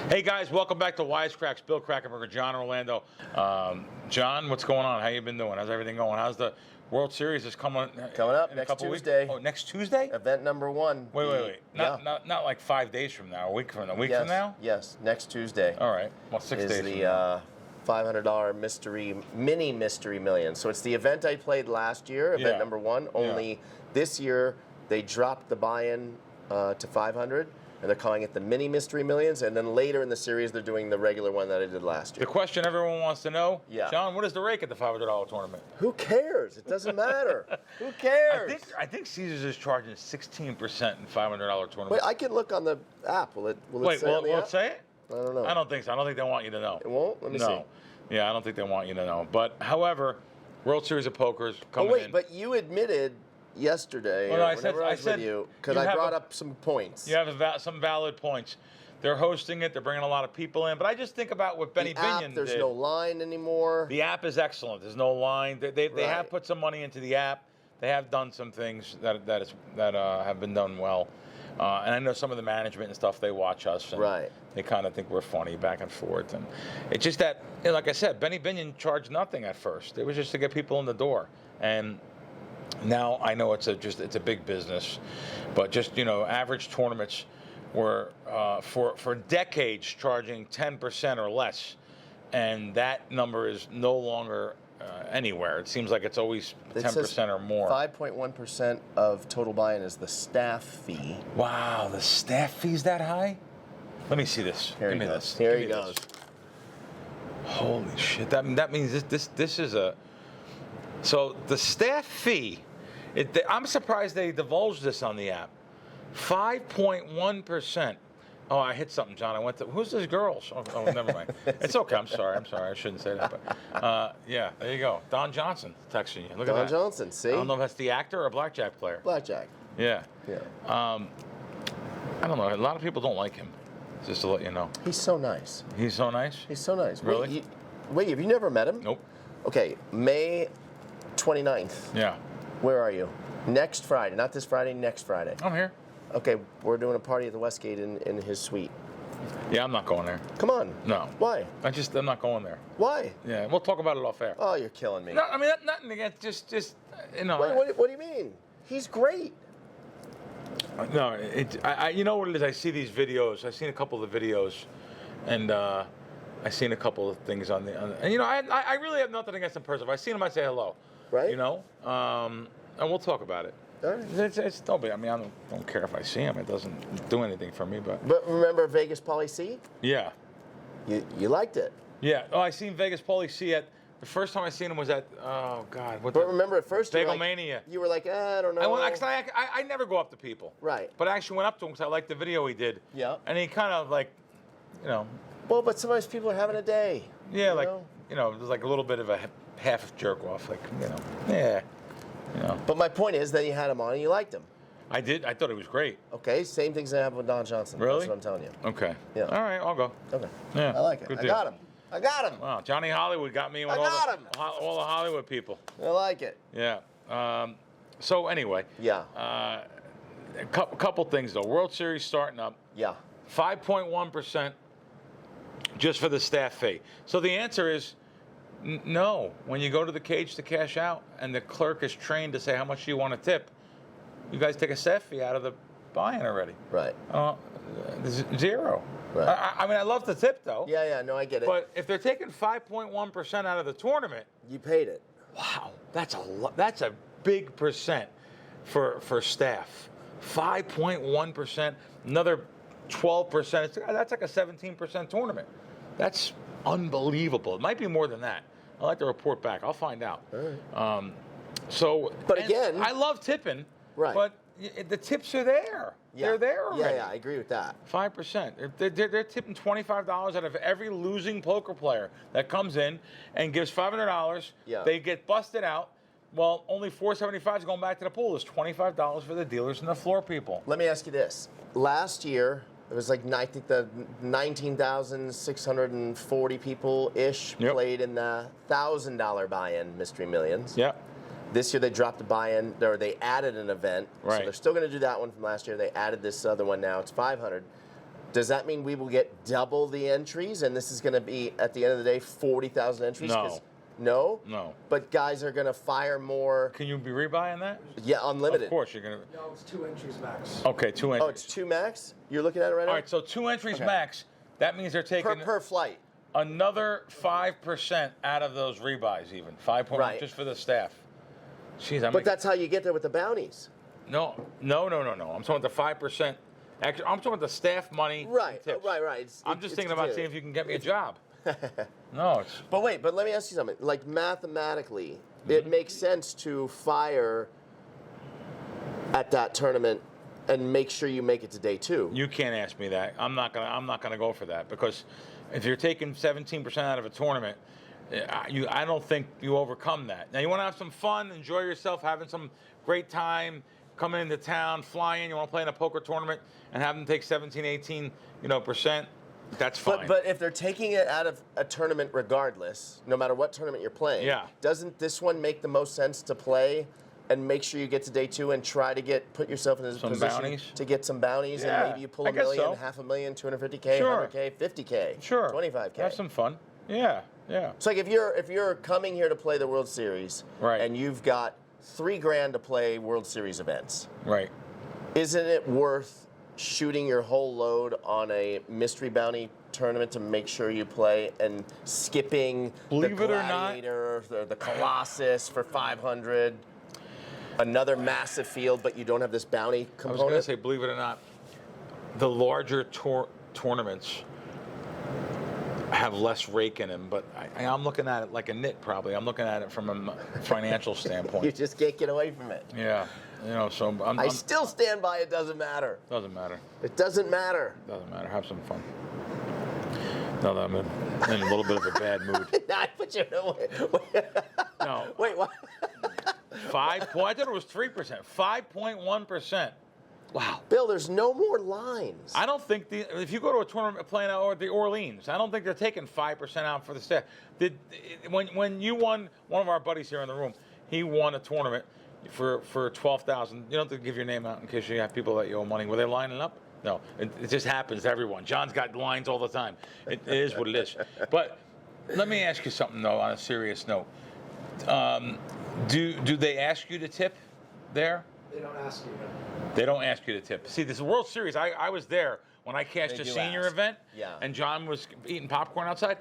Hey guys, welcome back to WiseKracks. Bill Krackomberger and Jon Orlando. John, what's going on? How you been doing? How's everything going? How's the World Series is coming up in a next couple Tuesday? Weeks? Oh, next Tuesday? Event number 1. Wait. Not like 5 days from now. A week from now. From now? Yes, next Tuesday. All right. Well, 6 days is the $500 mini mystery million. So it's the event I played last year, event number 1. Only this year they dropped the buy-in to 500. And they're calling it the Mini Mystery Millions, and then later in the series, they're doing the regular one that I did last year. The question everyone wants to know, John, what is the rake at the $500 tournament? Who cares? It doesn't matter. Who cares? I think Caesars is charging 16% in $500 tournament. Wait, I can look on the app. Will it say it? I don't know. I don't think so. I don't think they want you to know. It won't? Let me see. Yeah, I don't think they want you to know. But, however, World Series of Poker's coming in. But you admitted yesterday, I said with you, because I brought up some points. You have some valid points. They're hosting it. They're bringing a lot of people in. But I just think about what Benny Binion did. There's no line anymore. The app is excellent. There's no line. They have put some money into the app. They have done some things that have been done well. And I know some of the management and stuff, they watch us. And they kind of think we're funny back and forth. And it's just that, like I said, Benny Binion charged nothing at first. It was just to get people in the door. And now I know it's a big business, but just average tournaments were for decades charging 10% or less, and that number is no longer anywhere. It seems like it's always 10% or more. 5.1% of total buy-in is the staff fee. Wow, the staff fee's that high? Let me see this. Here Give me goes. this. Here he goes. Holy shit! That means this is a. So the staff fee, I'm surprised they divulged this on the app. 5.1%. Oh, I hit something, John. who's those girls? Oh, never mind. It's okay. I'm sorry. I shouldn't say that. But there you go. Don Johnson texting you. Look at that. Don Johnson, see? I don't know if that's the actor or a blackjack player. Blackjack. Yeah. I don't know. A lot of people don't like him, just to let you know. He's so nice. He's so nice? He's so nice. Really? Wait, have you never met him? Nope. Okay, May 29th. Yeah. Where are you? Next Friday. Not this Friday, next Friday. I'm here. Okay, we're doing a party at the Westgate in his suite. Yeah, I'm not going there. Come on. No. Why? I'm not going there. Why? Yeah, we'll talk about it off air. Oh, you're killing me. No, I mean, nothing against, just Wait, what do you mean? He's great. No, you know what it is? I see these videos. I've seen a couple of the videos, and I've seen a couple of things and I really have nothing against him personally. If I see him, I say hello. Right. And we'll talk about it. All right. It's no big. I mean, I don't care if I see him. It doesn't do anything for me. But remember Vegas Pauly C? Yeah. You liked it. Yeah. Oh, I seen Vegas Pauly C at the first time I seen him was at remember at first Bagel-Mania. You were like, I don't know. I never go up to people. Right. But I actually went up to him because I liked the video he did. Yeah. And he kind of Well, but sometimes people are having a day. Yeah, there's like a little bit of a half jerk off, yeah. But my point is that you had him on and you liked him. I did. I thought he was great. Okay, same things that happened with Don Johnson. Really? That's what I'm telling you. Okay. Yeah. All right, I'll go. Okay. Yeah. I like it. Good I deal. got him. Wow, Johnny Hollywood got me with all the Hollywood people. I like it. Yeah. So anyway. Yeah. A couple things though. World Series starting up. Yeah. 5.1% just for the staff fee. So the answer is no. When you go to the cage to cash out and the clerk is trained to say how much do you want to tip, you guys take a staff fee out of the buy-in already. Right. Zero. Right. I mean, I love the tip though. Yeah, no, I get it. But if they're taking 5.1% out of the tournament, you paid it. Wow, that's a big percent for staff. 5.1%, another 12%. That's like a 17% tournament. That's unbelievable. It might be more than that. I'd like to report back. I'll find out. All right. But again, I love tipping. Right. But the tips are there. Yeah. They're there already. Yeah, I agree with that. 5%. They're tipping $25 out of every losing poker player that comes in and gives $500. Yeah. They get busted out. Well, only $475 is going back to the pool. There's $25 for the dealers and the floor people. Let me ask you this. Last year, it was like, I think the 19,640 people-ish played in the $1,000 buy-in Mystery Millions. Yep. This year they dropped the buy-in, or they added an event. Right. So they're still going to do that one from last year. They added this other one now. It's 500. Does that mean we will get double the entries, and this is going to be, at the end of the day, 40,000 entries? No. No? No. But guys are going to fire more. Can you be rebuying that? Yeah, unlimited. Of course you're going to. No, it's 2 entries max. Okay, 2 entries. Oh, it's 2 max? You're looking at it right now? All right, so 2 entries max. That means they're taking Per flight. another 5% out of those rebuys, even 5.1 Right. just for the staff. Jeez, But that's how you get there with the bounties. No. I'm talking about the 5%. Actually, I'm talking about the staff money. and Right, tips. right. I'm just thinking about seeing if you can get me a job. No, it's But wait, let me ask you something. Like, mathematically, it makes sense to fire at that tournament and make sure you make it to day 2. you can't ask me that. I'm not gonna go for that, because if you're taking 17% out of a tournament, I don't think you overcome that. Now you want to have some fun, enjoy yourself, having some great time, coming into town, fly in. You want to play in a poker tournament and have them take 17, 18, percent. That's fine. But if they're taking it out of a tournament regardless, no matter what tournament you're playing, doesn't this one make the most sense to play and make sure you get to day 2 and try to put yourself in a Some position bounties? to get some bounties, Yeah, and maybe you pull I $1 guess million, so. $500,000, $250K, Sure. $100K, $50K, Sure. $25K. Have some fun. Yeah. It's like if you're coming here to play the World Series, Right. and you've got $3,000 to play World Series events, Right. isn't it worth shooting your whole load on a mystery bounty tournament to make sure you play, and skipping Believe the it or not- Gladiator, the Colossus for 500, another massive field, but you don't have this bounty I was component? going to say, believe it or not, the larger tournaments have less rake in them, but I'm looking at it like a nit, probably. I'm looking at it from a financial standpoint. You just can't get away from it. Yeah, so I still stand by it doesn't matter. Doesn't matter. It doesn't matter. Doesn't matter. Have some fun. No, I'm in a little bit of a bad mood. I put you away. No. Wait, what? I thought it was 3%. 5.1%. Wow. Bill, there's no more lines. I don't think if you go to a tournament playing at the Orleans, I don't think they're taking 5% out for the staff. When you won, one of our buddies here in the room, he won a tournament for $12,000. You don't have to give your name out in case you have people that you owe money. Were they lining up? No, it just happens to everyone. John's got lines all the time. It is what it is. But let me ask you something, though, on a serious note. Do they ask you to tip there? They don't ask you. They don't ask you to tip. See, this World Series, I was there when I cashed They a do senior ask. event, Yeah. and John was eating popcorn outside.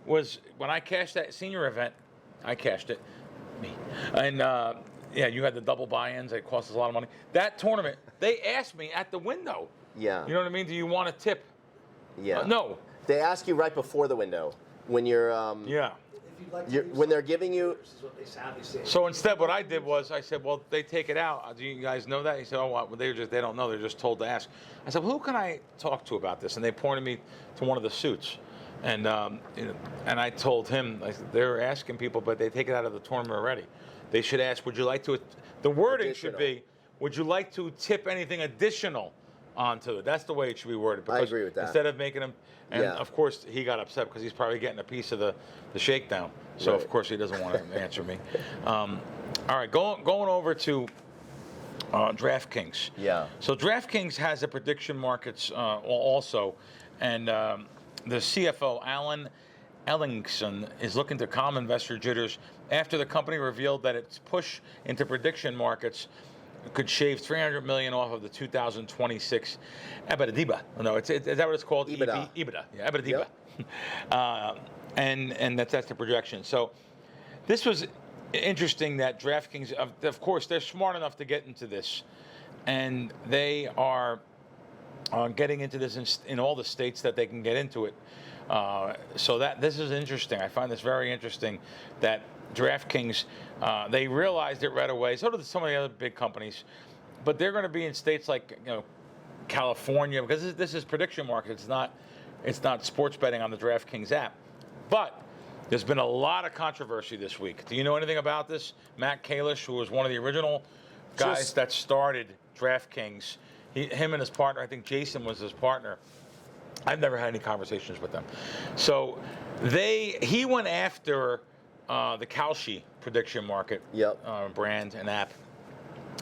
When I cashed that senior event, I cashed it, me. And yeah, you had the double buy-ins. It cost us a lot of money. That tournament, they asked me at the window. Yeah. You know what I mean? Do you want to tip? Yeah. No. They ask you right before the window when you're. Yeah. If you'd like to When they're giving you. This is what they sadly say. So instead, what I did was I said, "Well, they take it out. Do you guys know that?" He said, "Oh, well, they don't know. They're just told to ask." I said, "Well, who can I talk to about this?" And they pointed me to one of the suits, and and I told him, they're asking people, but they take it out of the tournament already. They should ask, "Would you like to?" The wording should be, "Would you like to tip anything additional onto it?" That's the way it should be worded. I agree with that. Instead of making them, and Yeah. of course he got upset because he's probably getting a piece of the shakedown. So Right. of course he doesn't want to answer me. All right, going over to DraftKings. Yeah. So DraftKings has the prediction markets also, and the CFO Alan Ellingson is looking to calm investor jitters after the company revealed that its push into prediction markets could shave $300 million off of the 2026 EBITDA. No, is that what it's called? EBITDA. EBITDA. Yeah, EBITDA. Yep. And that's the projection. So this was interesting that DraftKings, of course, they're smart enough to get into this, and they are getting into this in all the states that they can get into it. So that this is interesting. I find this very interesting that DraftKings, they realized it right away. So did some of the other big companies, but they're going to be in states like California, because this is prediction market. It's not sports betting on the DraftKings app. But there's been a lot of controversy this week. Do you know anything about this? Matt Kalish, who was one of the original guys that started DraftKings, him and his partner, I think Jason was his partner. I've never had any conversations with them. So he went after the Kalshi prediction market brand and app,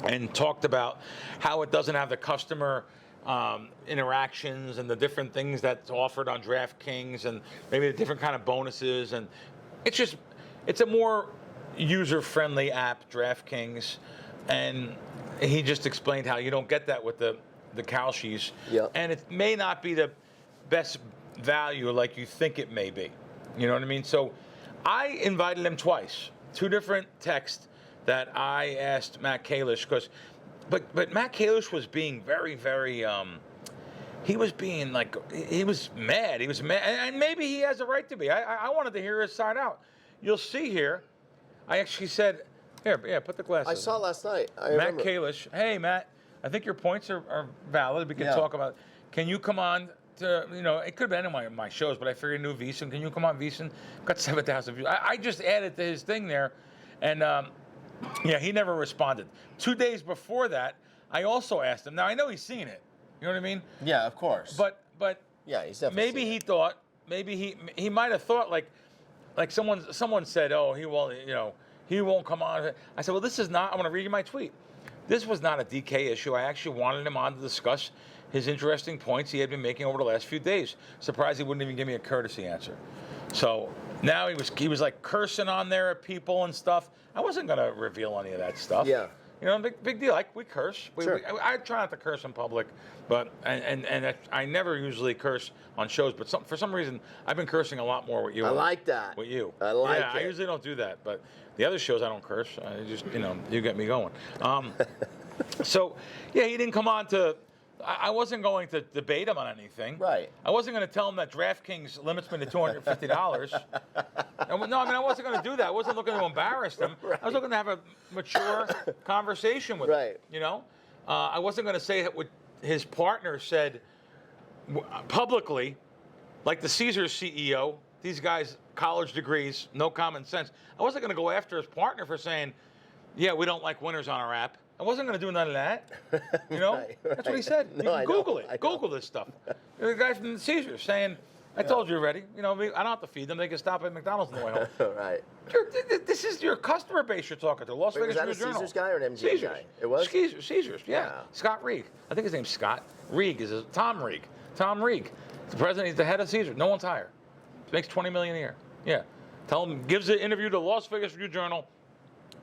and talked about how it doesn't have the customer interactions and the different things that's offered on DraftKings and maybe the different kind of bonuses. And it's a more user-friendly app, DraftKings. And he just explained how you don't get that with the Kalshis. Yep. And it may not be the best value like you think it may be. You know what I mean? So I invited him twice. 2 different texts that I asked Matt Kalish but Matt Kalish was being very, very he was being like, he was mad. He was mad. And maybe he has a right to be. I wanted to hear his side out. You'll see here. I actually said, here, put the glasses. I saw last night. Matt Kalish. Hey, Matt, I think your points are valid. We can talk about it. Can you come on to, it could have been any of my shows, but I figured new VSiN. Can you come on VSiN? Got 7,000 views. I just added to his thing there. And, he never responded. 2 days before that, I also asked him. Now, I know he's seen it. You know what I mean? Yeah, of course. But yeah, he's definitely maybe he thought, he might have thought like someone said, oh, he won't come on. I said, well, this is not, I'm going to read you my tweet. This was not a DK issue. I actually wanted him on to discuss his interesting points he had been making over the last few days. Surprised he wouldn't even give me a courtesy answer. So now he was like cursing on there at people and stuff. I wasn't going to reveal any of that stuff. Yeah. Big deal. We curse. Sure. I try not to curse in public, but and I never usually curse on shows. But for some reason, I've been cursing a lot more with you. I like that. With you. I like it. I usually don't do that, but the other shows I don't curse. I just you get me going. So he didn't come on to. I wasn't going to debate him on anything. Right. I wasn't going to tell him that DraftKings limits me to $250. I wasn't going to do that. I wasn't looking to embarrass him. Right. I was looking to have a mature conversation with him. I wasn't going to say what his partner said publicly, like the Caesars CEO, these guys, college degrees, no common sense. I wasn't going to go after his partner for saying, yeah, we don't like winners on our app. I wasn't going to do none of that. Right. That's what he said. You can Google it. Google this stuff. The guy from the Caesars saying, I told you already. I don't have to feed them. They can stop at McDonald's on the way home. Right. This is your customer base you're talking to. Las Vegas was that a Caesars guy or an MGM Caesars. guy? It was? Caesars, yeah. Scott Reig. I think his name's Scott. Reig is Tom Reig. Tom Reig. The president, he's the head of Caesars. No one's hired. He makes $20 million a year. Yeah. Tell him, gives an interview to Las Vegas Review-Journal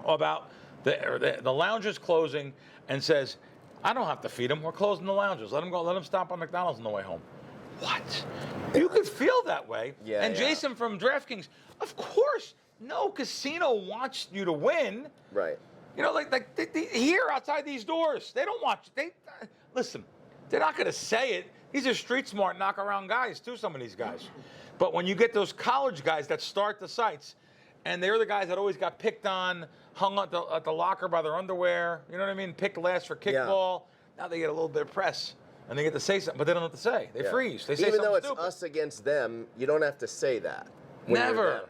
about the lounges closing and says, I don't have to feed them. We're closing the lounges. Let them go. Let them stop on McDonald's on the way home. What? You could feel that way. Yeah. And Jason from DraftKings, of course, no casino wants you to win. Right. Here outside these doors, they don't want you. Listen, they're not going to say it. These are street smart, knock around guys too. Some of these guys, but when you get those college guys that start the sites, and they're the guys that always got picked on, hung at the locker by their underwear. You know what I mean? Picked last for kickball. Yeah. Now they get a little bit of press, and they get to say something, but they don't have to say. They freeze. They say even though it's stupid. us against them, you don't have to say that. Never.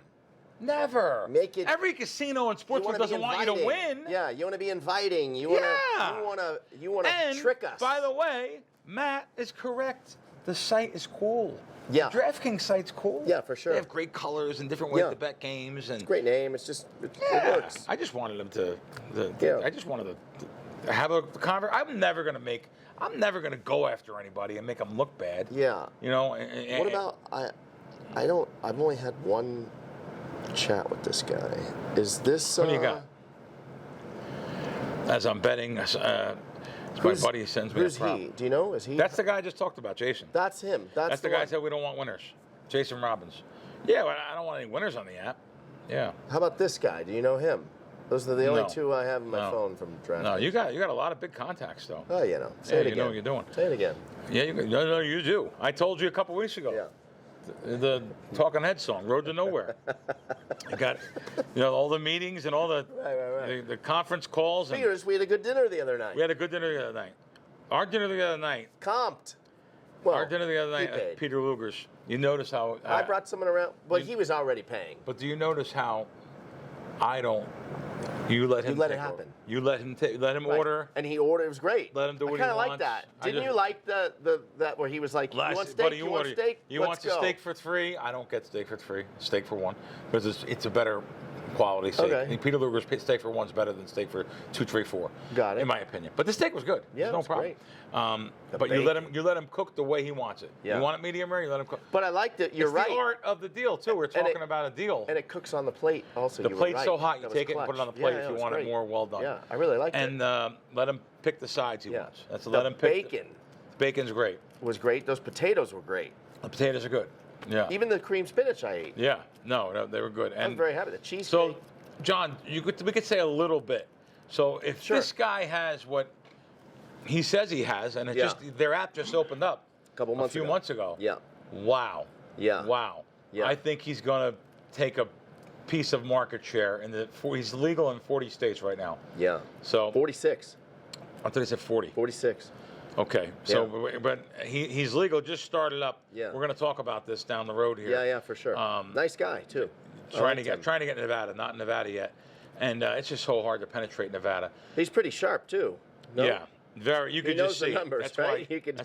Make it. Every casino and sportsbook doesn't want you to win. Yeah, you want to be inviting. You want to trick us. By the way, Matt is correct. The site is cool. Yeah. The DraftKings site's cool. Yeah, for sure. They have great colors and different ways to bet games. And it's a great name. It's just, it works. I just wanted them I just wanted to have a conversation. I'm never going to go after anybody and make them look bad. Yeah. What about, I've only had one chat with this guy. Is this, what do you got? As I'm betting, my buddy sends me a prop. Who's he? Do you know? Is he? That's the guy I just talked about, Jason. That's him. That's the guy who said we don't want winners. Jason Robbins. Yeah, well, I don't want any winners on the app. Yeah. How about this guy? Do you know him? Those are the only two I have on my phone from DraftKings. No, you got a lot of big contacts though. Oh, Say it again. You know what you're doing. Say it again. Yeah, you do. I told you a couple weeks ago. Yeah. The Talking Heads song, Road to Nowhere. I got, all the meetings and all the the conference calls. Peters, we had a good dinner the other night. We had a good dinner the other night. Our dinner the other night. Comped. Well, our dinner the other night at Peter Luger's. You notice how I brought someone around. Well, he was already paying. But do you notice how I don't? You let him. You let it happen. You let him. Let him order. And he ordered. It was great. Let him do what he wants. I kind of like that. Didn't you like that where he was like, "You want steak? Buddy, you want steak? You want steak for $3? I don't get steak for $3. Steak for $1 because it's a better quality steak. Okay. Peter Luger's steak for one's better than steak for 2, 3, 4. Got it. In my opinion. But the steak was good. Yeah, There's no it's problem. great. But you let him cook the way he wants it. Yeah. You want it medium rare, you let him cook. But I like that. You're it's right. the art of the deal too. We're talking about a deal. And it cooks on the plate also. The you were plate's right. so hot, you That take was it and put it on the clutch. plate if you want it more well done. Yeah, I really like it. And let him pick the sides he wants. That's the let him pick. bacon Bacon's great. was great. Those potatoes were great. The potatoes are good. Yeah. Even the cream spinach I ate. Yeah. No, they were good. I was very happy. The cheese. So, John, we could say a little bit. So if this guy has what he says he has, and it their app just opened up a few months ago. Yeah. Wow. Yeah. Wow. Yeah. I think he's going to take a piece of market share he's legal in 40 states right now. Yeah. So 46. I thought he said 40. 46. Okay. So, but he's legal. Just started up. Yeah. We're going to talk about this down the road here. Yeah, for sure. Nice guy too. Trying to get Nevada, not in Nevada yet, and it's just so hard to penetrate Nevada. He's pretty sharp too. No? Yeah, very. You he could knows just see the numbers, it. That's right? Why, you can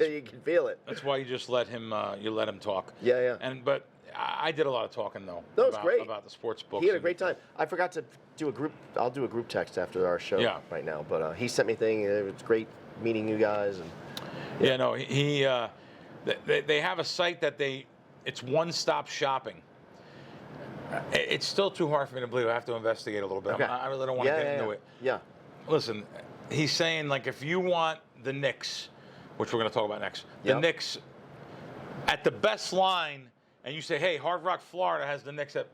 feel it. That's why you just let him. You let him talk. Yeah. But I did a lot of talking though. That was great about the sports books. He had a great time. I forgot to do a group. I'll do a group text after our show right now. But he sent me a thing. It was great meeting you guys. And they have a site that it's one-stop shopping. It's still too hard for me to believe. I have to investigate a little bit. Okay. I really don't want to get into it. Yeah. Listen, he's saying like if you want the Knicks, which we're going to talk about next, the Knicks at the best line, and you say, hey, Hard Rock, Florida has the Knicks at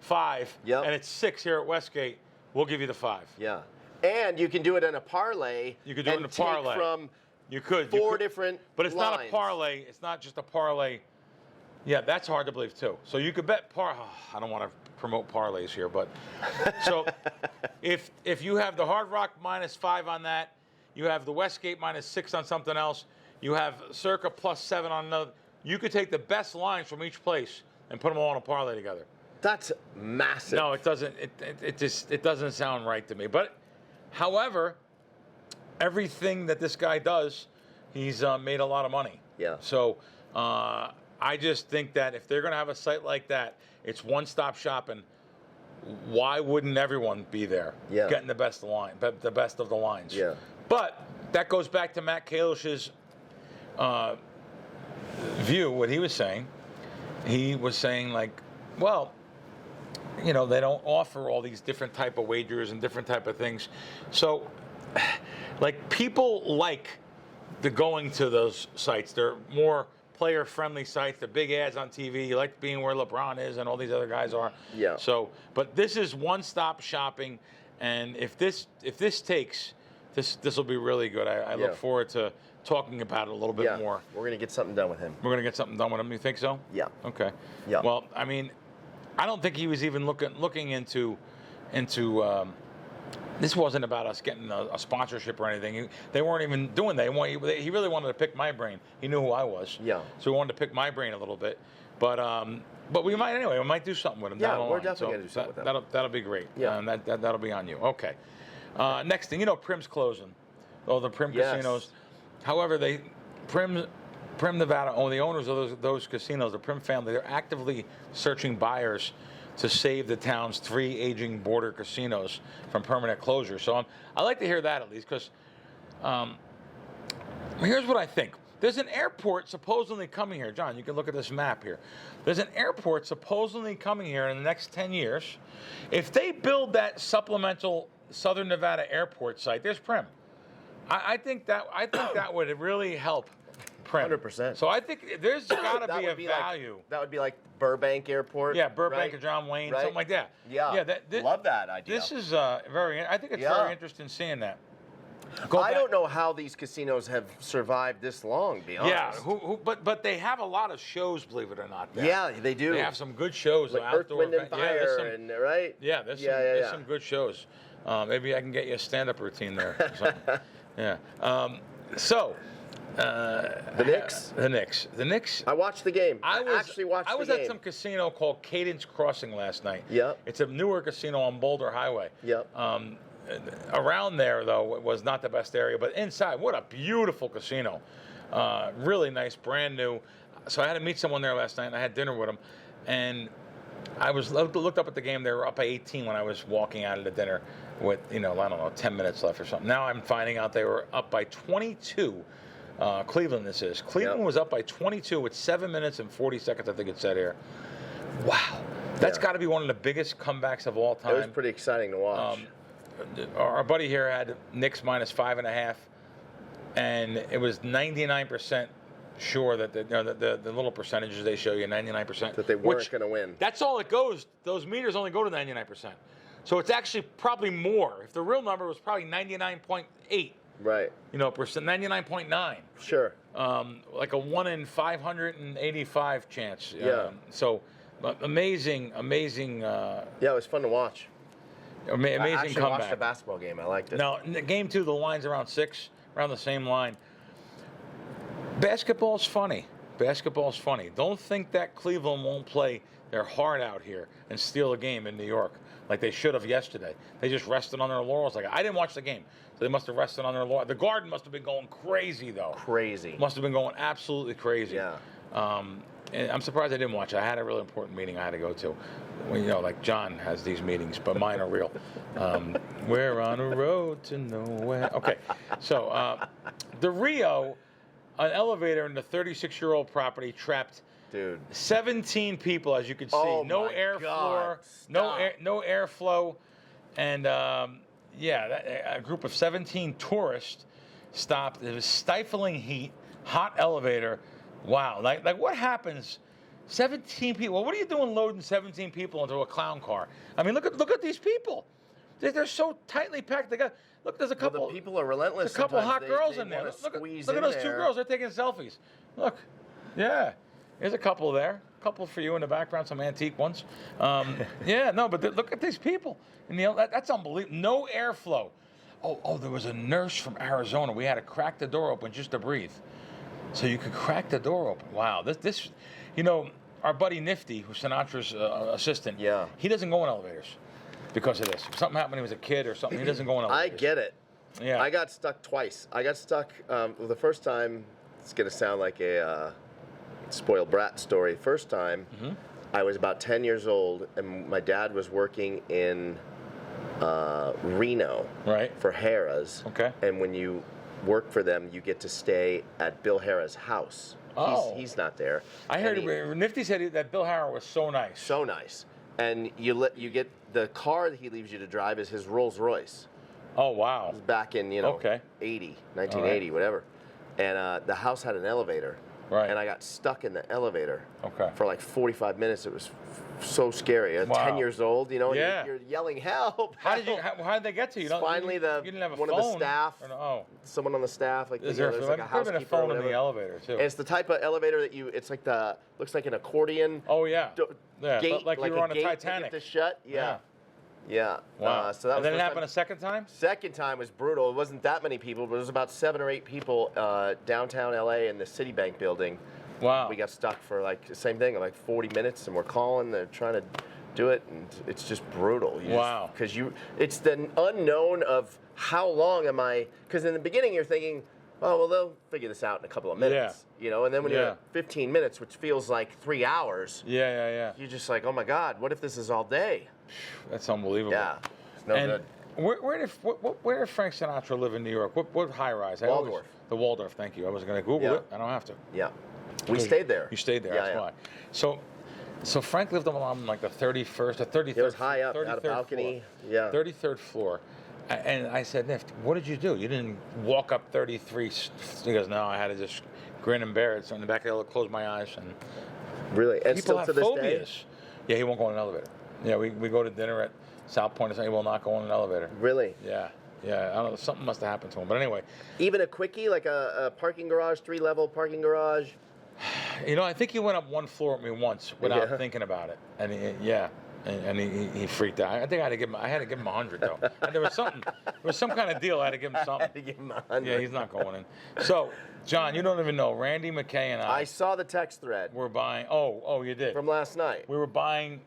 5, and it's 6 here at Westgate, we'll give you the 5. Yeah. And you can do it in a parlay. You could do it in a parlay. From you could. Four different But it's lines. not a parlay. It's not just a parlay. Yeah, that's hard to believe too. So you could bet I don't want to promote parlays here, but so if you have the Hard Rock -5 on that, you have the Westgate -6 on something else, you have Circa +7 on another. You could take the best lines from each place and put them all in a parlay together. That's massive. No, it doesn't. It doesn't sound right to me. But however, everything that this guy does, he's made a lot of money. Yeah. So I just think that if they're going to have a site like that, it's one-stop shopping. Why wouldn't everyone be there? Yeah. Getting the best of the lines. Yeah. But that goes back to Matt Kalish's view. What he was saying. He was saying like, well, they don't offer all these different type of wagers and different type of things. So, like, people like the going to those sites. They're more player-friendly sites. They're big ads on TV. You like being where LeBron is and all these other guys are. Yeah. So, but this is one-stop shopping, and if this takes, this will be really good. I look forward to talking about it a little bit more. We're gonna get something done with him. We're gonna get something done with him. You think so? Yeah. Okay. Yeah. Well, I mean, I don't think he was even looking into. This wasn't about us getting a sponsorship or anything. They weren't even doing that. He really wanted to pick my brain. He knew who I was. Yeah. So he wanted to pick my brain a little bit. But we might anyway. We might do something with him. Yeah, down the we're line. definitely gonna do something with him. That'll be great. Yeah. And that'll be on you. Okay. Next thing, Prim's closing. Oh, the Prim casinos. However, Prim Nevada, the owners of those casinos, the Prim family, they're actively searching buyers to save the town's 3 aging border casinos from permanent closure. So I like to hear that at least, because here's what I think. There's an airport supposedly coming here. John, you can look at this map here. There's an airport supposedly coming here in the next 10 years. If they build that supplemental Southern Nevada airport site, there's Prim. I think that would really help Prim. 100%. So I think there's got to be a value. That would be like Burbank Airport. Yeah, Burbank right? or John Wayne, right? something like that. Yeah. Love that idea. This is I think it's very interesting seeing that. I don't know how these casinos have survived this long, to be honest. Yeah, but they have a lot of shows, believe it or not. There. Yeah, they do. They have some good shows. Like Earth, Wind, and Fire, right? Yeah, there's some good shows. Maybe I can get you a stand-up routine there. Or something. Yeah. The Knicks? The Knicks. I watched the game. I actually watched the game. I was at some casino called Cadence Crossing last night. Yep. It's a newer casino on Boulder Highway. Yep. Around there, though, it was not the best area. But inside, what a beautiful casino. Really nice, brand new. So I had to meet someone there last night, and I had dinner with him. And I looked up at the game. They were up by 18 when I was walking out of the dinner with, I don't know, 10 minutes left or something. Now I'm finding out they were up by 22. Cleveland, this is. Cleveland was up by 22 with 7 minutes and 40 seconds, I think it said here. Wow. That's got to be one of the biggest comebacks of all time. It was pretty exciting to watch. Our buddy here had Knicks minus 5.5, and it was 99% sure that the little percentages they show you, 99%. That they weren't going to win. That's all it goes. Those meters only go to 99%. So it's actually probably more. If the real number was probably 99.8. Right. Percent, 99.9. Sure. Like a 1 in 585 chance. Yeah. So amazing. Yeah, it was fun to watch. Amazing I actually comeback. watched the basketball game. I liked it. Now, in game 2, the line's around 6, around the same line. Basketball's funny. Don't think that Cleveland won't play their heart out here and steal a game in New York like they should have yesterday. They just rested on their laurels. I didn't watch the game, so they must have rested on their laurels. The Garden must have been going crazy, though. Crazy. Must have been going absolutely crazy. Yeah. And I'm surprised I didn't watch it. I had a really important meeting I had to go to. Well, like John has these meetings, but mine are real. We're on a road to nowhere. Okay, so the Rio, an elevator in the 36-year-old property trapped 17 people, as you can see. Oh no my airflow, God. no airflow, and a group of 17 tourists stopped. It was stifling heat, hot elevator. Wow, like what happens? 17 people. Well, what are you doing loading 17 people into a clown car? I mean, look at these people. They're so tightly packed. There's a couple. Well, the people are relentless. There's a couple hot girls they in there. Look at in those two there. girls. They're taking selfies. Look, yeah. There's a couple there. A couple for you in the background, some antique ones. But look at these people. And that's unbelievable. No airflow. Oh, there was a nurse from Arizona. We had to crack the door open just to breathe. So you could crack the door open. Wow. This our buddy Nifty, who's Sinatra's assistant, he doesn't go in elevators because of this. If something happened when he was a kid or something, he doesn't go in elevators. I get it. Yeah. I got stuck twice. I got stuck the first time. It's going to sound like a spoiled brat story. First time, I was about 10 years old, and my dad was working in Reno for Harrah's. Okay. And when you work for them, you get to stay at Bill Harrah's house. He's not there. I heard Nifty said that Bill Harrah was so nice. So nice. And you get the car that he leaves you to drive is his Rolls Royce. Oh, wow. It was back in, 1980, whatever. And the house had an elevator. Right. And I got stuck in the elevator for like 45 minutes. It was so scary. I was 10 years old, and you're yelling, help. How did they get to you? Finally, you didn't have a one phone, of the staff, someone on the staff, like there's like a housekeeper. Could have been a phone in the elevator too. And it's the type of elevator that it's like looks like an accordion. Oh yeah. Gate, like you were on a Titanic. To shut. Yeah. Wow. So that and then it happened a second time? Second time was brutal. It wasn't that many people, but it was about 7 or 8 people downtown LA in the Citibank building. Wow. We got stuck for like the same thing, like 40 minutes, and we're calling. They're trying to do it, and it's just brutal. Because it's the unknown of how long am I? Because in the beginning you're thinking, oh well, they'll figure this out in a couple of minutes, And then when you're at 15 minutes, which feels like 3 hours, you're just like, oh my God, what if this is all day? That's unbelievable. Yeah, it's no good. Where did Frank Sinatra live in New York? What high rise? Waldorf. The Waldorf. Thank you. I was going to Google it. I don't have to. Yeah. We stayed there. You stayed there. That's why. So Frank lived on like the 31st or 33rd. It was high up, had a balcony. Floor. Yeah. 33rd floor. And I said, Nift, what did you do? You didn't walk up 33. He goes, no, I had to just grin and bear it. So in the back, I close my eyes. And really? And people still to this phobias. day? Yeah, he won't go in an elevator. Yeah, we go to dinner at South Point and he will not go in an elevator. Really? Yeah. I don't know. Something must have happened to him. But anyway. Even a quickie, like a parking garage, 3-level parking garage? I think he went up 1 floor with me once without thinking about it. And he freaked out. I think I had to give him 100 though. And there was some kind of deal. I had to give him something. I had to give him 100. Yeah, he's not going in. So, John, you don't even know. Randy McKay and I saw the text thread. We're buying. Oh, you did. From last night. We were buying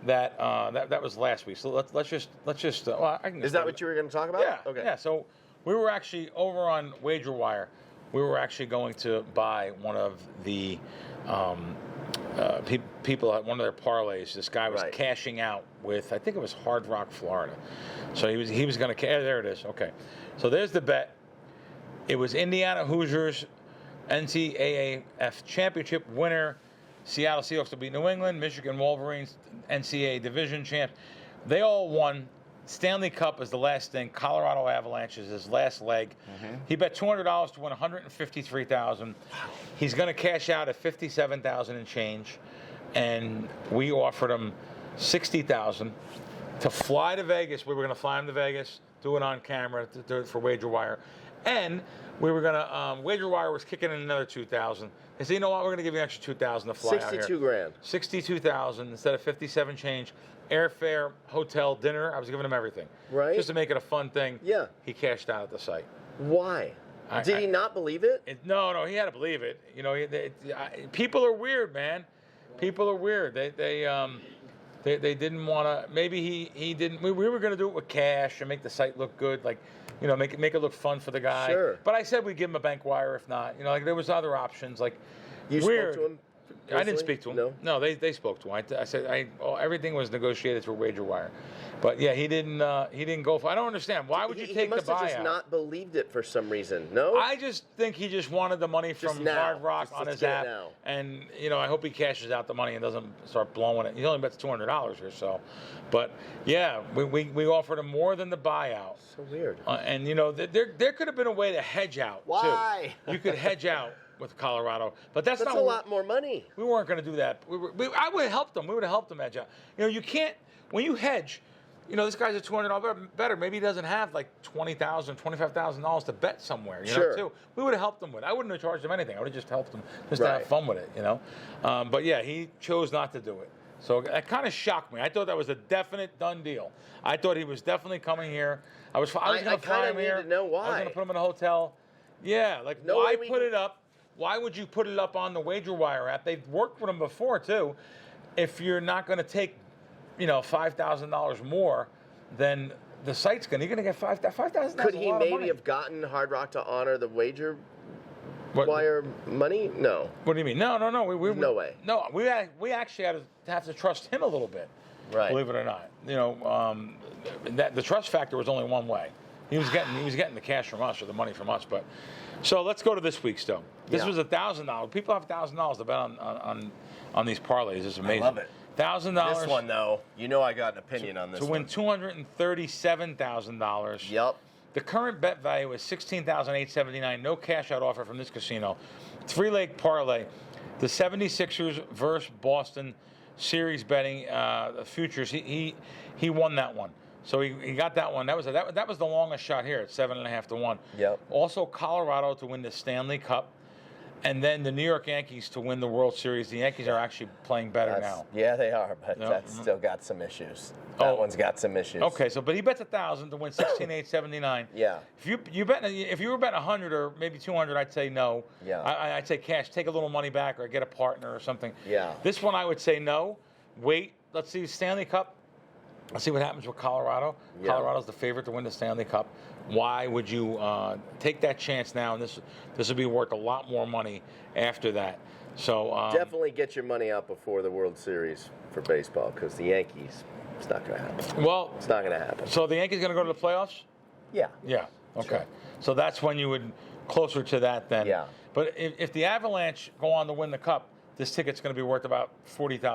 that. That was last week. So let's just. Well, I can. Is that what you were going to talk about? Yeah. Okay. Yeah. So we were actually over on WagerWire. We were actually going to buy one of the people at one of their parlays. This guy was cashing out with, I think it was Hard Rock, Florida. So he was going to. There it is. Okay, so there's the bet. It was Indiana Hoosiers, NCAAF championship winner. Seattle Seahawks to beat New England. Michigan Wolverines, NCAA division champs. They all won. Stanley Cup is the last thing. Colorado Avalanche is his last leg. He bet $200 to win $153,000. He's going to cash out at $57,000 and change, and we offered him $60,000 to fly to Vegas. We were going to fly him to Vegas, do it on camera, do it for WagerWire, and we were going to WagerWire was kicking in another $2,000. They said, you know what? We're going to give you an extra $2,000 to fly out here. $62,000. $62,000 instead of $57,000 change. Airfare, hotel, dinner. I was giving him everything. Right. Just to make it a fun thing. Yeah. He cashed out at the site. Why? Did he not believe it? No, he had to believe it. You know, people are weird, man. People are weird. They didn't want to. Maybe he didn't. We were going to do it with cash and make the site look good, like, you know, make it look fun for the guy. Sure. But I said we'd give him a bank wire if not. You know, like there was other options, like you weird. Spoke to him? I didn't speak to him. No, they spoke to him. I said everything was negotiated through WagerWire, but yeah, he didn't go for. I don't understand. Why would you take the buyout? He must have just not believed it for some reason. No, I just think he just wanted the money from Hard Rock on his app, and you know, I hope he cashes out the money and doesn't start blowing it. He only bets $200 or so, but yeah, we offered him more than the buyout. So weird. And you know, there could have been a way to hedge out. Why? Too. You could hedge out with Colorado, but that's not a lot more money. We weren't going to do that. I would have helped them. We would have helped them hedge out. You know, you can't when you hedge. You know, this guy's a $200 better. Maybe he doesn't have like $20,000, $25,000 to bet somewhere. You know, too. We would have helped him with. I wouldn't have charged him anything. I would have just helped him just to have fun with it. You know, but yeah, he chose not to do it. So that kind of shocked me. I thought that was a definite done deal. I thought he was definitely coming here. I was going to fly him here. To know why. I was going to put him in a hotel. Yeah, like why put it up? Why would you put it up on the WagerWire app? They've worked with them before, too. If you're not going to take, you know, $5,000 more, then the site's going to, you're going to get $5,000. Could he maybe have gotten Hard Rock to honor the WagerWire money? No. What do you mean? No. No way. No, we actually have to trust him a little bit. Right. Believe it or not. You know, that the trust factor was only one way. He was getting the cash from us or the money from us, but. So let's go to this week's though. This was $1,000. People have $1,000 to bet on these parlays. It's amazing. I love it. $1,000. This one though, you know I got an opinion on this. To win $237,000. Yep. The current bet value is $16,879. No cash out offer from this casino. 3-leg parlay. The 76ers versus Boston series betting futures. He won that one. So he got that one. That was the longest shot here at 7.5 to 1. Yep. Also Colorado to win the Stanley Cup, and then the New York Yankees to win the World Series. The Yankees are actually playing better now. Yeah, they are, but that's still got some issues. That one's got some issues. Okay, but he bets $1,000 to win $16,879. Yeah. If you were betting 100 or maybe 200, I'd say no. Yeah. I'd say cash. Take a little money back or get a partner or something. Yeah. This one I would say no. Wait. Let's see Stanley Cup. Let's see what happens with Colorado. Yeah. Colorado's the favorite to win the Stanley Cup. Why would you take that chance now? And this will be worth a lot more money after that. So definitely get your money out before the World Series for baseball, because the Yankees, it's not going to happen. Well, it's not going to happen. So the Yankees going to go to the playoffs? Yeah. Yeah. Okay. Sure. So that's when you would closer to that then. Yeah. But if the Avalanche go on to win the Cup, this ticket's going to be worth about $40,000 too.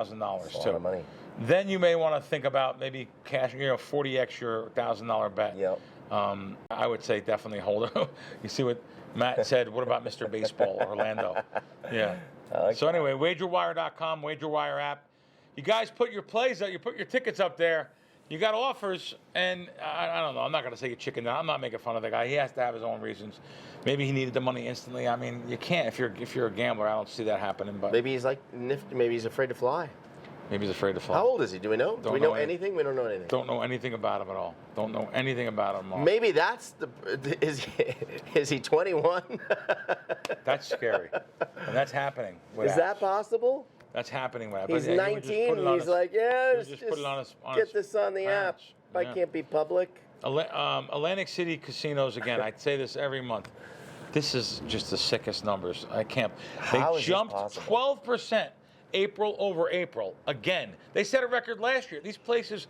That's a lot of money. Then you may want to think about maybe cash, 40x your $1,000 bet. Yep. I would say definitely hold it. You see what Matt said? What about Mr. Baseball, Orlando? Yeah. So anyway, WagerWire.com, WagerWire app. You guys put your plays out. You put your tickets up there. You got offers, and I don't know. I'm not going to say you chicken out. I'm not making fun of the guy. He has to have his own reasons. Maybe he needed the money instantly. I mean, you can't if you're a gambler. I don't see that happening. But maybe he's like nifty. Maybe he's afraid to fly. Maybe he's afraid to fly. How old is he? Do we know? Do we know anything? We don't know anything. Don't know anything about him at all. Don't know anything about him at all. Maybe that's is he 21? That's scary. And that's happening. Is that possible? That's happening. He's 19 and he's like, yeah, just put it on get this on the app. I can't be public. Atlantic City casinos, again, I say this every month. This is just the sickest numbers. I can't. They jumped 12% April over April. Again, they set a record last year. These places,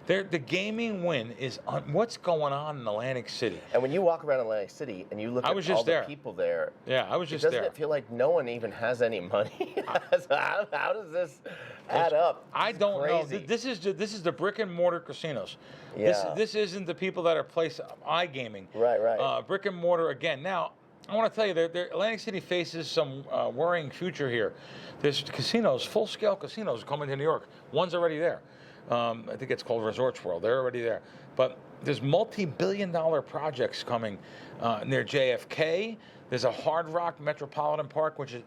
the gaming win is on. What's going on in Atlantic City? And when you walk around Atlantic City and you look at all the people there, yeah, I was just doesn't there. it feel like no one even has any money? How does this add up? I don't know. This is the brick and mortar casinos. Yeah. This isn't the people that are place iGaming. Right. Brick and mortar again. Now, I want to tell you, Atlantic City faces some worrying future here. There's casinos, full-scale casinos coming to New York. One's already there. I think it's called Resorts World. They're already there. But there's multi-billion-dollar projects coming near JFK. There's a Hard Rock Metropolitan Park, which is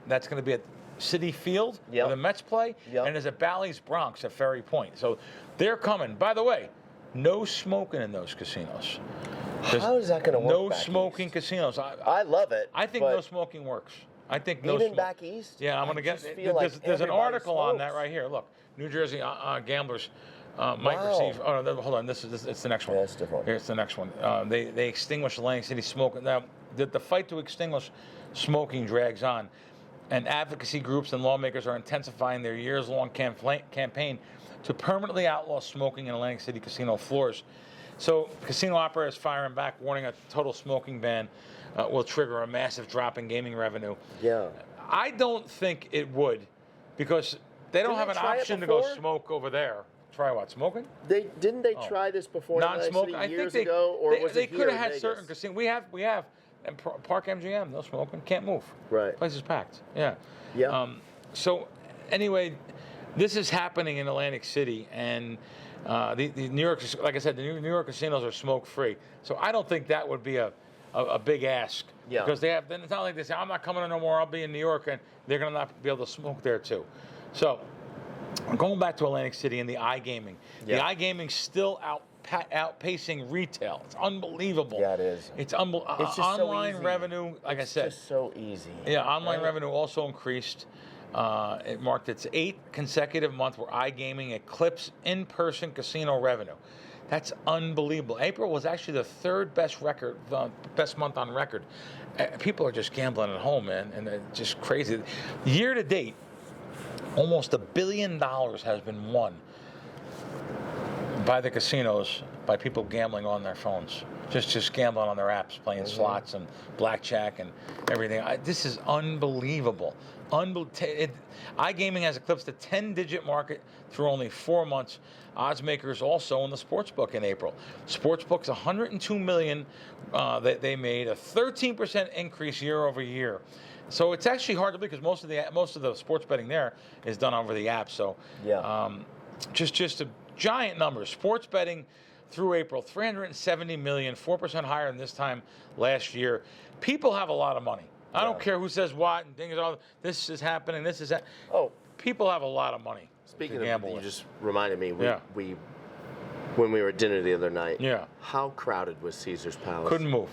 that's going to be at City Field where the Mets play. And there's a Bally's Bronx at Ferry Point. So they're coming. By the way, no smoking in those casinos. How is that going to work? No smoking casinos. I love it. I think no smoking works. I think no even back east. Yeah, I'm going to get. There's an article on that right here. Look, New Jersey gamblers might receive. Oh no, hold on. It's the next one. Yeah, that's different. Here's the next one. They extinguished Atlantic City smoking. Now, the fight to extinguish smoking drags on, and advocacy groups and lawmakers are intensifying their years-long campaign to permanently outlaw smoking in Atlantic City casino floors. So casino operators firing back, warning a total smoking ban will trigger a massive drop in gaming revenue. Yeah. I don't think it would, because they don't have an option to go smoke over there. Try what? Smoking? Didn't they try this before? Non-smoking. I think ago, or was they it could have had Vegas? certain casinos. We have and Park MGM. No smoking. Can't move. Right. Place is packed. Yeah. Yeah. So anyway, this is happening in Atlantic City, and the New York, like I said, the New York casinos are smoke free. So I don't think that would be a big ask. Yeah. Because then it's not like they say, I'm not coming in no more. I'll be in New York, and they're going to not be able to smoke there too. So going back to Atlantic City and the iGaming. The iGaming's still outpacing retail. It's unbelievable. Yeah, it is. It's just online revenue, like I said. It's just so easy. Yeah, online revenue also increased. It marked its 8th consecutive month where iGaming eclipsed in-person casino revenue. That's unbelievable. April was actually the third best month on record. People are just gambling at home, man, and it's just crazy. Year to date, almost $1 billion has been won by the casinos by people gambling on their phones. Just gambling on their apps, playing slots and blackjack and everything. This is unbelievable. iGaming has eclipsed the 10-digit market through only 4 months. Odds makers also in the sportsbook in April. Sportsbook's $102 million that they made, a 13% increase year over year. So it's actually hard to believe because most of the sports betting there is done over the app. So just a giant number. Sports betting through April, $370 million, 4% higher than this time last year. People have a lot of money. I don't care who says what and things. All this is happening. This is that. Oh, people have a lot of money. Speaking of, you just reminded me. We when we were at dinner the other night. Yeah. How crowded was Caesar's Palace? Couldn't move.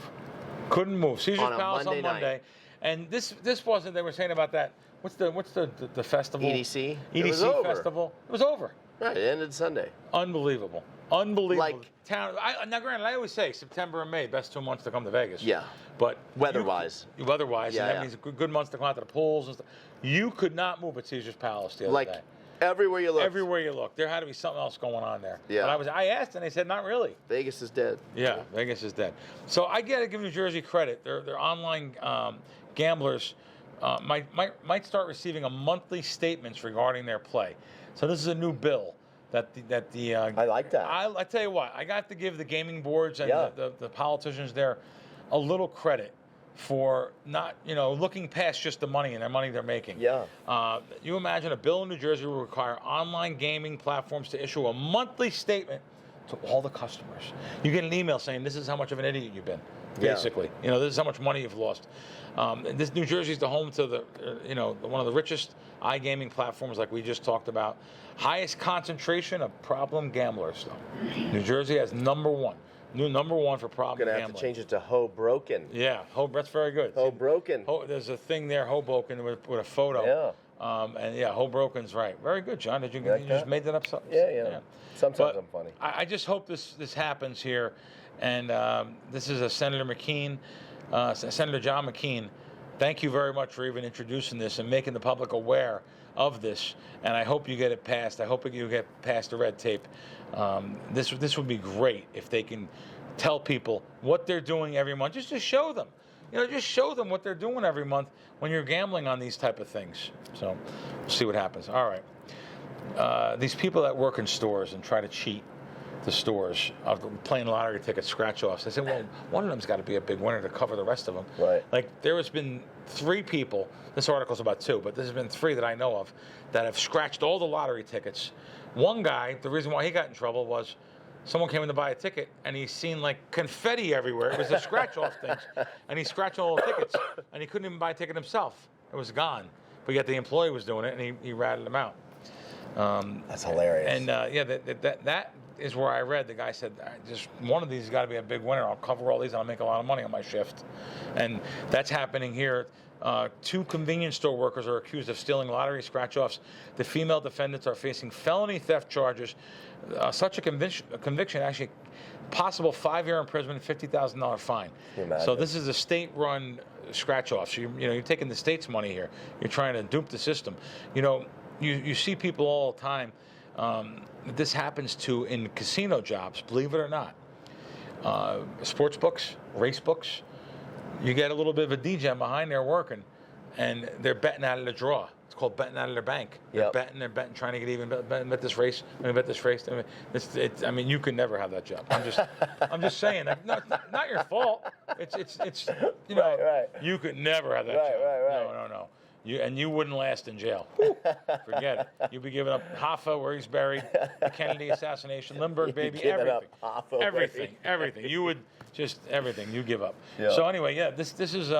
Caesar's Palace on Monday. And this wasn't. They were saying about that. What's the festival? EDC. EDC festival. It was over. Right. It ended Sunday. Unbelievable. Like town. Now, granted, I always say September and May, best 2 months to come to Vegas. Yeah. But weather-wise, and that means good months to come out to the pools and stuff. You could not move at Caesar's Palace the other day. Everywhere you look. There had to be something else going on there. Yeah. But I asked, and they said not really. Vegas is dead. Yeah, Vegas is dead. So I got to give New Jersey credit. Their online gamblers might start receiving a monthly statements regarding their play. So this is a new bill. I like that. I tell you what, I got to give the gaming boards and the politicians there a little credit for not, looking past just the money and the money they're making. Yeah. You imagine a bill in New Jersey will require online gaming platforms to issue a monthly statement to all the customers. You get an email saying this is how much of an idiot you've been, basically. This is how much money you've lost. This New Jersey is the home to one of the richest iGaming platforms, like we just talked about. Highest concentration of problem gamblers, though. New Jersey has number one for problem gambling. Gonna have to change it to Hoboken. Yeah, that's very good. Hoboken. There's a thing there, Hoboken, with a photo. Yeah. Hoboken's right. Very good, John. Did you just made that up? Yeah. Sometimes I'm funny. I just hope this happens here, and this is Senator McKean, Senator John McKean. Thank you very much for even introducing this and making the public aware of this, and I hope you get it passed. I hope you get past the red tape. This would be great if they can tell people what they're doing every month, just to show them. Just show them what they're doing every month when you're gambling on these type of things. So we'll see what happens. All right. These people that work in stores and try to cheat the stores of playing lottery tickets, scratch-offs. I said, well, one of them's got to be a big winner to cover the rest of them. Right. Like, there has been 3 people, this article's about 2, but there's been 3 that I know of, that have scratched all the lottery tickets. One guy, the reason why he got in trouble was someone came in to buy a ticket, and he seen, like, confetti everywhere. It was the scratch-off things. And he scratched all the tickets, and he couldn't even buy a ticket himself. It was gone. But yet the employee was doing it, and he ratted him out. That's hilarious. And, that is where I read the guy said, just one of these has got to be a big winner. I'll cover all these and I'll make a lot of money on my shift. And that's happening here. 2 convenience store workers are accused of stealing lottery scratch-offs. The female defendants are facing felony theft charges. Such a conviction, actually, possible 5-year imprisonment, $50,000 fine. So this is a state-run scratch-off. So you're taking the state's money here. You're trying to dupe the system. You see people all the time. This happens to in casino jobs, believe it or not. Sports books, race books, you get a little bit of a degen behind there working, and they're betting out of the draw. It's called betting out of their bank. Yep. They're betting, trying to get even, bet this race, bet this race. I mean, you could never have that job. I'm just saying, not your fault. It's Right. You could never have that job. Right. No. You wouldn't last in jail. Forget it. You'd be giving up Hoffa, where he's buried, the Kennedy assassination, Lindbergh, baby, everything. You would just everything you give up. Yeah. So anyway, this is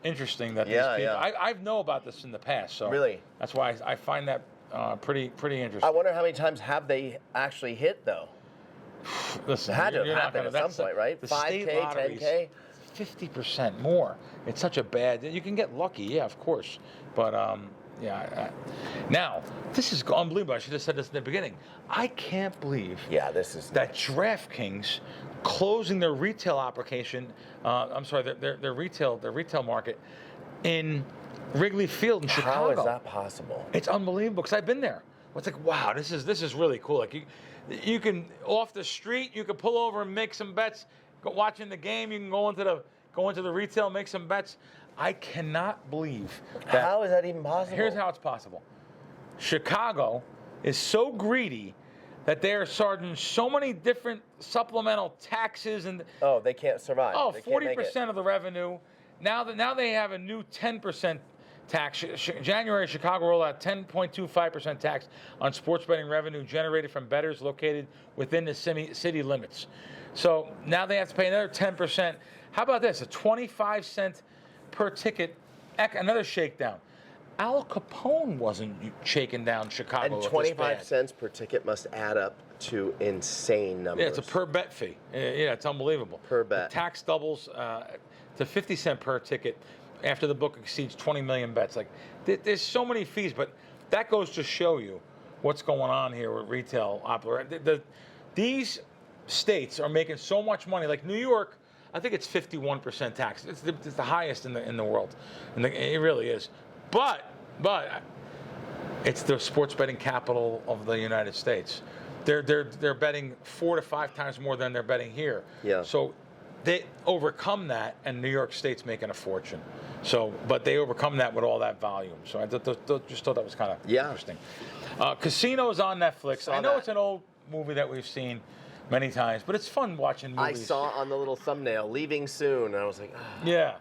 interesting that these people. Yeah. I know about this in the past, so really, that's why I find that pretty interesting. I wonder how many times have they actually hit though. Listen, it had to have happened at some point, right? 5K, 10K. 50% more. It's such a bad. You can get lucky, yeah, of course, but now this is unbelievable. I should have said this in the beginning. I can't believe. Yeah, this is that Draftkings closing their retail application. Their retail market in Wrigley Field in Chicago. How is that possible? It's unbelievable because I've been there. It's like, wow, this is really cool. Like you can off the street, you can pull over and make some bets. Watching the game, you can go into the retail, make some bets. I cannot believe that. How is that even possible? Here's how it's possible. Chicago is so greedy that they are charging so many different supplemental taxes and they can't survive. 40% of the revenue. Now they have a new 10% tax. January, Chicago rolled out 10.25% tax on sports betting revenue generated from bettors located within the city limits. So now they have to pay another 10%. How about this? A 25-cent per ticket, another shakedown. Al Capone wasn't shaking down Chicago. And 25 cents per ticket must add up to insane numbers. Yeah, it's a per bet fee. Yeah, it's unbelievable. Per bet. The tax doubles to 50 cents per ticket after the book exceeds 20 million bets. Like, there's so many fees, but that goes to show you what's going on here with retail operators. These states are making so much money. Like New York, I think it's 51% tax. It's the highest in the world, and it really is. But it's the sports betting capital of the United States. They're betting 4 to 5 times more than they're betting here. Yeah. So they overcome that, and New York State's making a fortune. So, but they overcome that with all that volume. So I just thought that was kind of interesting. Casinos on Netflix. I know it's an old movie that we've seen many times, but it's fun watching movies. I saw on the little thumbnail, leaving soon, and I was like, Yeah,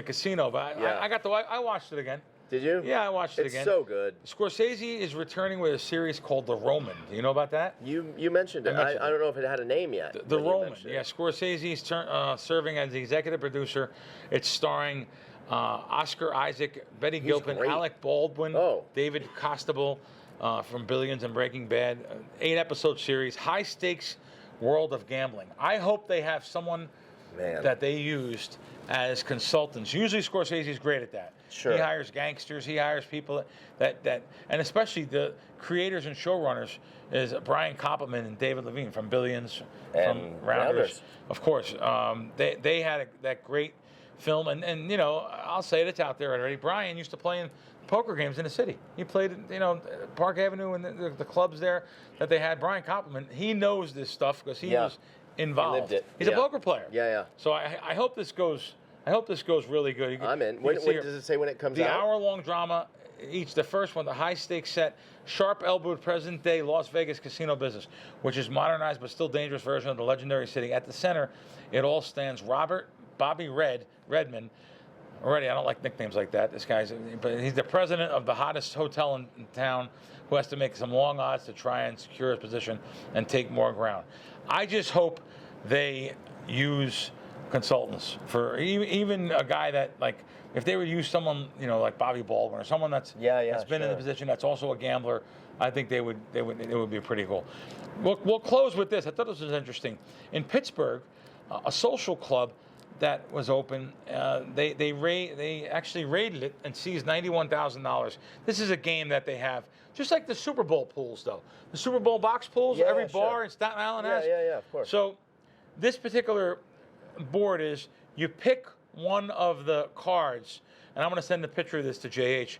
Casino. But I watched it again. Did you? Yeah, I watched it again. It's so good. Scorsese is returning with a series called The Roman. Do you know about that? You mentioned it. I don't know if it had a name yet. The Roman. Yeah, Scorsese's serving as the executive producer. It's starring Oscar Isaac, Betty Gilpin, great. Alec Baldwin, David Costabile from Billions and Breaking Bad. 8-episode series, high stakes world of gambling. I hope they have someone that they used as consultants. Usually Scorsese's great at that. Sure. He hires gangsters. He hires people that and especially the creators and showrunners is Brian Koppelman and David Levine from Billions, and from Rounders. Of course, they had that great film. And you know, I'll say it, it's out there already. Brian used to play in poker games in the city. He played, you know, Park Avenue and the clubs there that they had. Brian Koppelman, he knows this stuff because he was involved. He lived it. He's a poker player. Yeah. So I hope this goes. I hope this goes really good. I'm in. When does it say when it comes out? The hour-long drama. Each, the first one, the high-stakes set, sharp-elbowed present-day Las Vegas casino business, which is modernized but still dangerous version of the legendary city. At the center, it all stands Bobby Redman. Already, I don't like nicknames like that. But he's the president of the hottest hotel in town, who has to make some long odds to try and secure his position and take more ground. I just hope they use consultants for even a guy that, like, if they would use someone, you know, like Bobby Baldwin or someone that's been in the position, that's also a gambler, I think it would be pretty cool. We'll close with this. I thought this was interesting. In Pittsburgh, a social club that was open, they actually raided it and seized $91,000. This is a game that they have, just like the Super Bowl pools, though. The Super Bowl box pools, every bar in Staten Island has. Yeah, of course. So this particular board is, you pick one of the cards, and I'm going to send a picture of this to JH.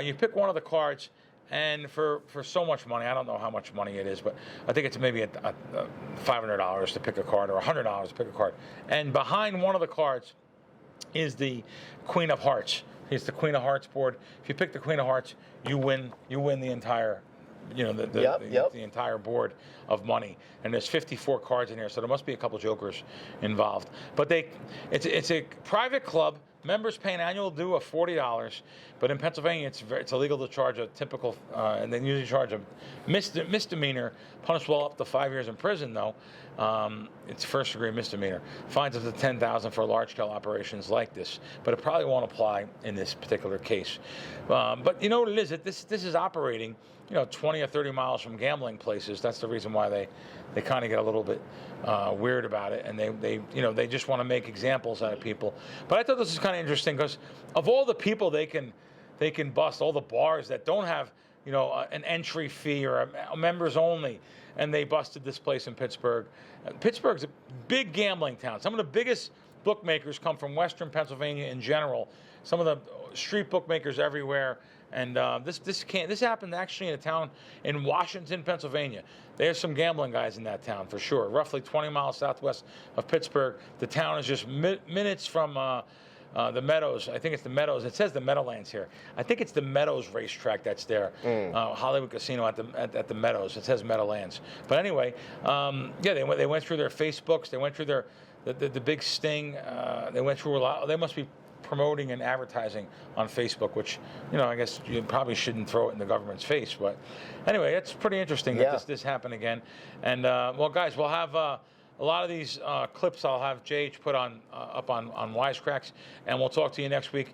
You pick one of the cards, and for so much money, I don't know how much money it is, but I think it's maybe $500 to pick a card or $100 to pick a card. And behind one of the cards is the Queen of Hearts. It's the Queen of Hearts board. If you pick the Queen of Hearts, you win the entire, you know, the entire board of money. And there's 54 cards in here, so there must be a couple jokers involved. But it's a private club. Members pay an annual due of $40, but in Pennsylvania it's illegal to charge a typical, and they usually charge a misdemeanor, punishable up to 5 years in prison. Though it's first-degree misdemeanor. Fines up to $10,000 for large-scale operations like this, but it probably won't apply in this particular case. But you know what it is? This is operating, you know, 20 or 30 miles from gambling places. That's the reason why they kind of get a little bit weird about it, and they just want to make examples out of people. But I thought this was kind of interesting because of all the people they can bust, all the bars that don't have, you know, an entry fee or a members only, and they busted this place in Pittsburgh. Pittsburgh's a big gambling town. Some of the biggest bookmakers come from Western Pennsylvania in general. Some of the street bookmakers everywhere. And this happened actually in a town in Washington, Pennsylvania. There's some gambling guys in that town for sure. Roughly 20 miles southwest of Pittsburgh. The town is just minutes from the Meadows. I think it's the Meadows. It says the Meadowlands here. I think it's the Meadows racetrack that's there. Hollywood Casino at the Meadows. It says Meadowlands. But anyway, they went through their Facebooks. They went through the big sting. They went through a lot. They must be promoting and advertising on Facebook, which, you know, I guess you probably shouldn't throw it in the government's face. But anyway, it's pretty interesting that this happened again. And well, guys, we'll have a lot of these clips I'll have JH put up on WiseKracks, and we'll talk to you next week.